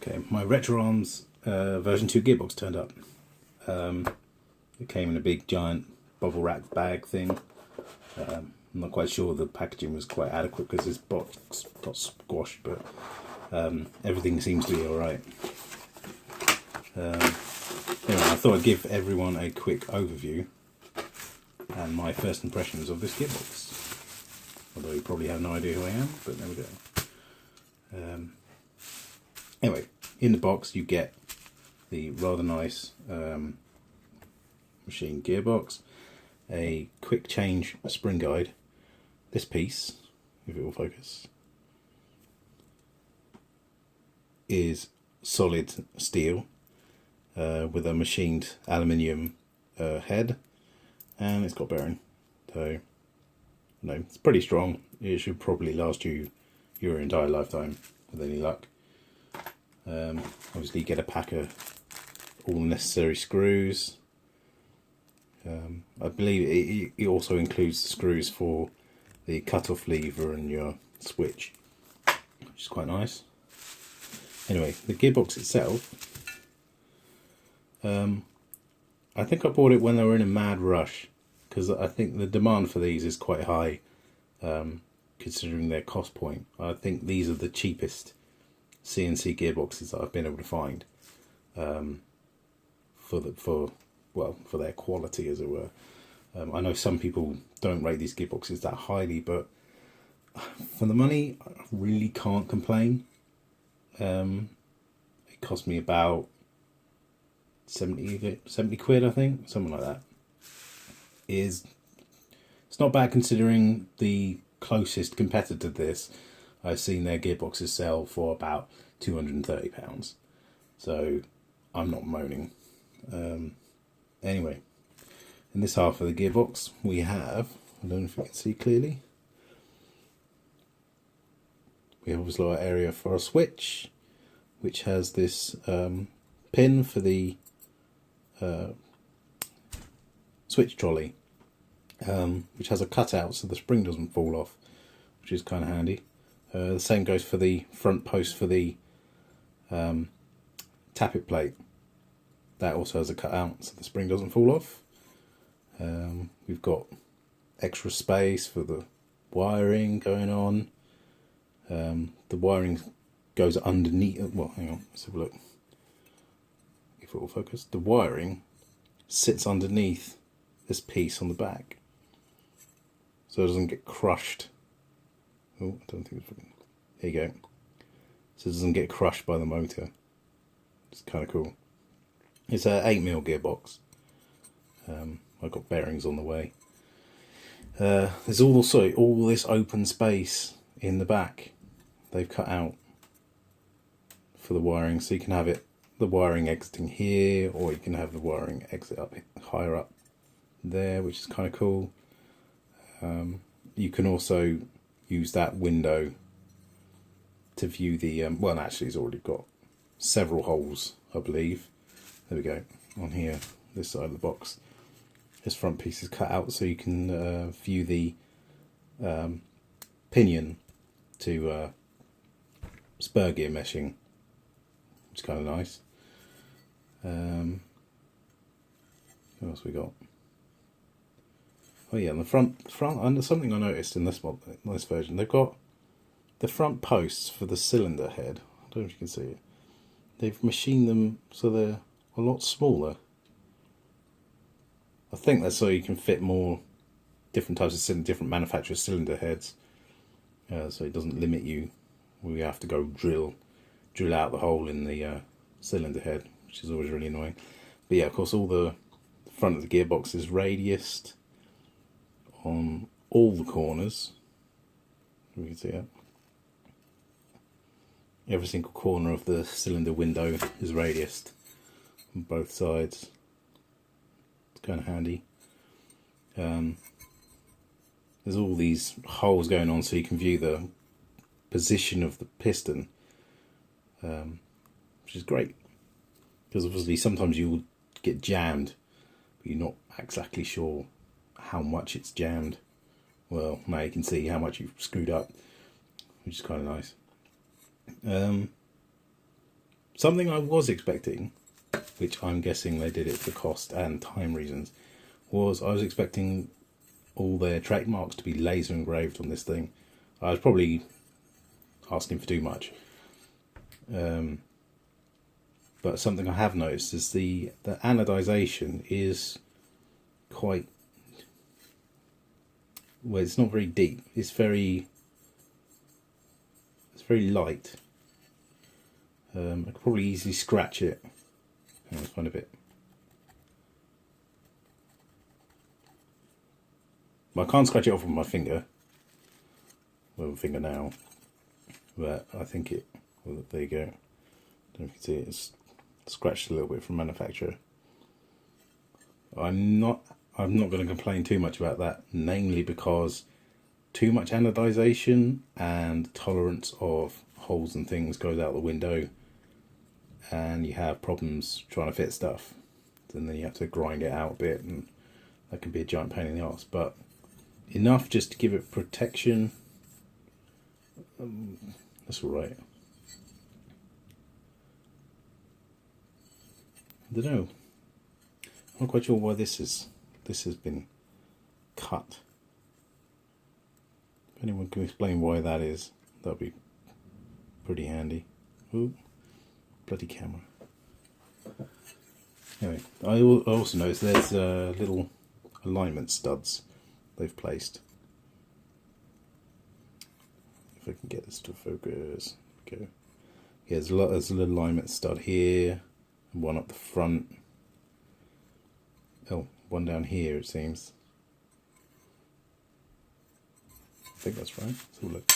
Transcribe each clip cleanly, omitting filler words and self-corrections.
Okay, my RetroArms version 2 gearbox turned up. It came in a big giant bubble wrap bag thing. I'm not quite sure the packaging was quite adequate because this box got squashed, but everything seems to be alright. Anyway, I thought I'd give everyone a quick overview and my first impressions of this gearbox. Although you probably have no idea who I am, but there we go. Anyway, in the box you get the rather nice machine gearbox, a quick change spring guide. This piece, if it will focus, is solid steel with a machined aluminium head, and it's got bearing. So, no, it's pretty strong. It should probably last you your entire lifetime with any luck. Obviously, you get a pack of all the necessary screws. I believe it also includes the screws for the cut-off lever and your switch, which is quite nice. Anyway, the gearbox itself, I think I bought it when they were in a mad rush, because I think the demand for these is quite high, considering their cost point. I think these are the cheapest CNC gearboxes that I've been able to find for their quality, as it were. I know some people don't rate these gearboxes that highly, but for the money, I really can't complain. It cost me about 70 quid, I think, something like that. It's not bad considering the closest competitor to this, I've seen their gearboxes sell for about £230. So I'm not moaning. Anyway, in this half of the gearbox we have, I don't know if you can see clearly, we have obviously our area for a switch, which has this pin for the switch trolley, which has a cutout so the spring doesn't fall off, which is kind of handy. The same goes for the front post for the tappet plate. That also has a cutout so the spring doesn't fall off. We've got extra space for the wiring going on. The wiring goes underneath. Well, hang on, let's have a look. If it will focus, the wiring sits underneath this piece on the back, so it doesn't get crushed. Oh, I don't think it's. There you go. So it doesn't get crushed by the motor. It's kind of cool. It's a 8mm gearbox. I've got bearings on the way. There's also all this open space in the back they've cut out for the wiring, so you can have the wiring exiting here, or you can have the wiring exit up higher up there, which is kind of cool. You can also use that window to view the well, actually it's already got several holes, I believe. There we go, on here, this side of the box. This front piece is cut out so you can view the pinion to spur gear meshing, which is kind of nice. What else we got? Oh yeah, on the front, and something I noticed in this version, they've got the front posts for the cylinder head. I don't know if you can see it. They've machined them so they're a lot smaller. I think that's so you can fit more different types of different manufacturers' cylinder heads, so it doesn't limit you. We have to go drill out the hole in the cylinder head, which is always really annoying. But yeah, of course, all the front of the gearbox is radiused on all the corners. We can see that. Every single corner of the cylinder window is radiused on both sides. It's kind of handy. There's all these holes going on so you can view the position of the piston, which is great, because obviously sometimes you will get jammed but you're not exactly sure how much it's jammed. Well, now you can see how much you've screwed up, which is kind of nice. Something I was expecting, which I'm guessing they did it for cost and time reasons, was I was expecting all their trademarks to be laser engraved on this thing. I was probably asking for too much. But something I have noticed is the anodization is quite, well, it's not very deep. It's very light. I could probably easily scratch it. Let's find a bit. I can't scratch it off with my finger. Well, fingernail. But I think it. Well, there you go. Don't know if you can see it. It's scratched a little bit from manufacturer. I'm not going to complain too much about that, namely because too much anodization and tolerance of holes and things goes out the window, and you have problems trying to fit stuff. And then you have to grind it out a bit, and that can be a giant pain in the arse. But enough just to give it protection. That's all right. I don't know. I'm not quite sure why this has been cut. If anyone can explain why that is, that'd be pretty handy. Ooh, bloody camera. Anyway, I also noticed there's little alignment studs they've placed. If I can get this to focus. Okay. Yeah, there's a little alignment stud here, and one up the front. Oh, one down here it seems. I think that's right. Let's have a look.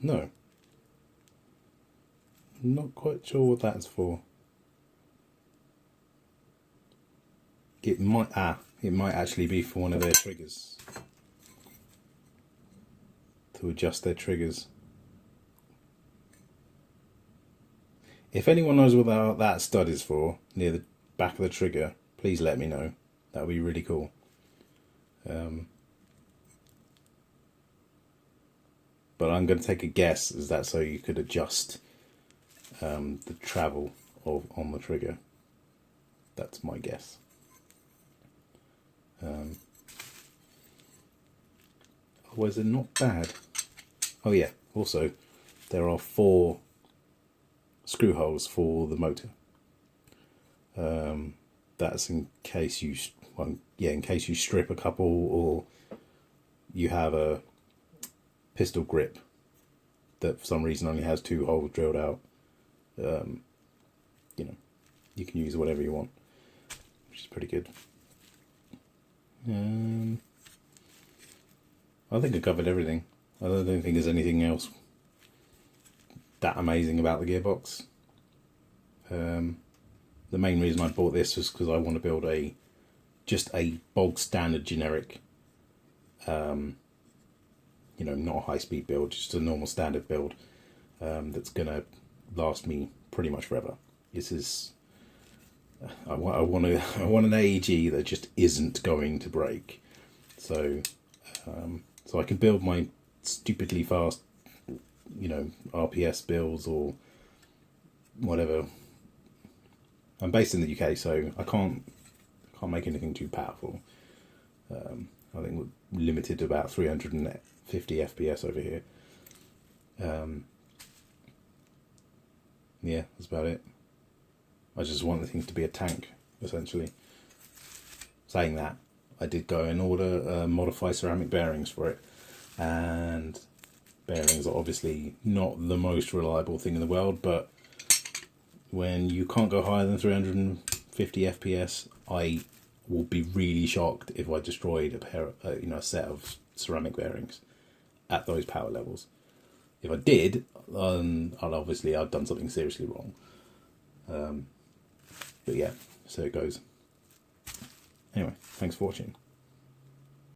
No. Not quite sure what that's for. It might actually be for one of their triggers. To adjust their triggers. If anyone knows what that stud is for, near the back of the trigger, please let me know. That would be really cool. But I'm going to take a guess, is that so you could adjust the travel on the trigger. That's my guess. Otherwise they're not bad. Oh yeah, also there are 4 screw holes for the motor. That's in case you strip a couple, or you have a pistol grip that for some reason only has 2 holes drilled out. You can use whatever you want, which is pretty good. I think I covered everything. I don't think there's anything else that amazing about the gearbox. The main reason I bought this was because I want to build just a bog standard generic, not a high speed build, just a normal standard build that's gonna last me pretty much forever. This is I want an AEG that just isn't going to break. So I can build my stupidly fast, RPS builds or whatever. I'm based in the UK, so I can't make anything too powerful. I think we're limited to about 350 FPS over here. Yeah, that's about it. I just want the thing to be a tank, essentially. Saying that, I did go and order modify ceramic bearings for it, and bearings are obviously not the most reliable thing in the world, but when you can't go higher than 350 FPS, I will be really shocked if I destroyed a set of ceramic bearings at those power levels. If I did, I've done something seriously wrong. But yeah, so it goes. Anyway, thanks for watching.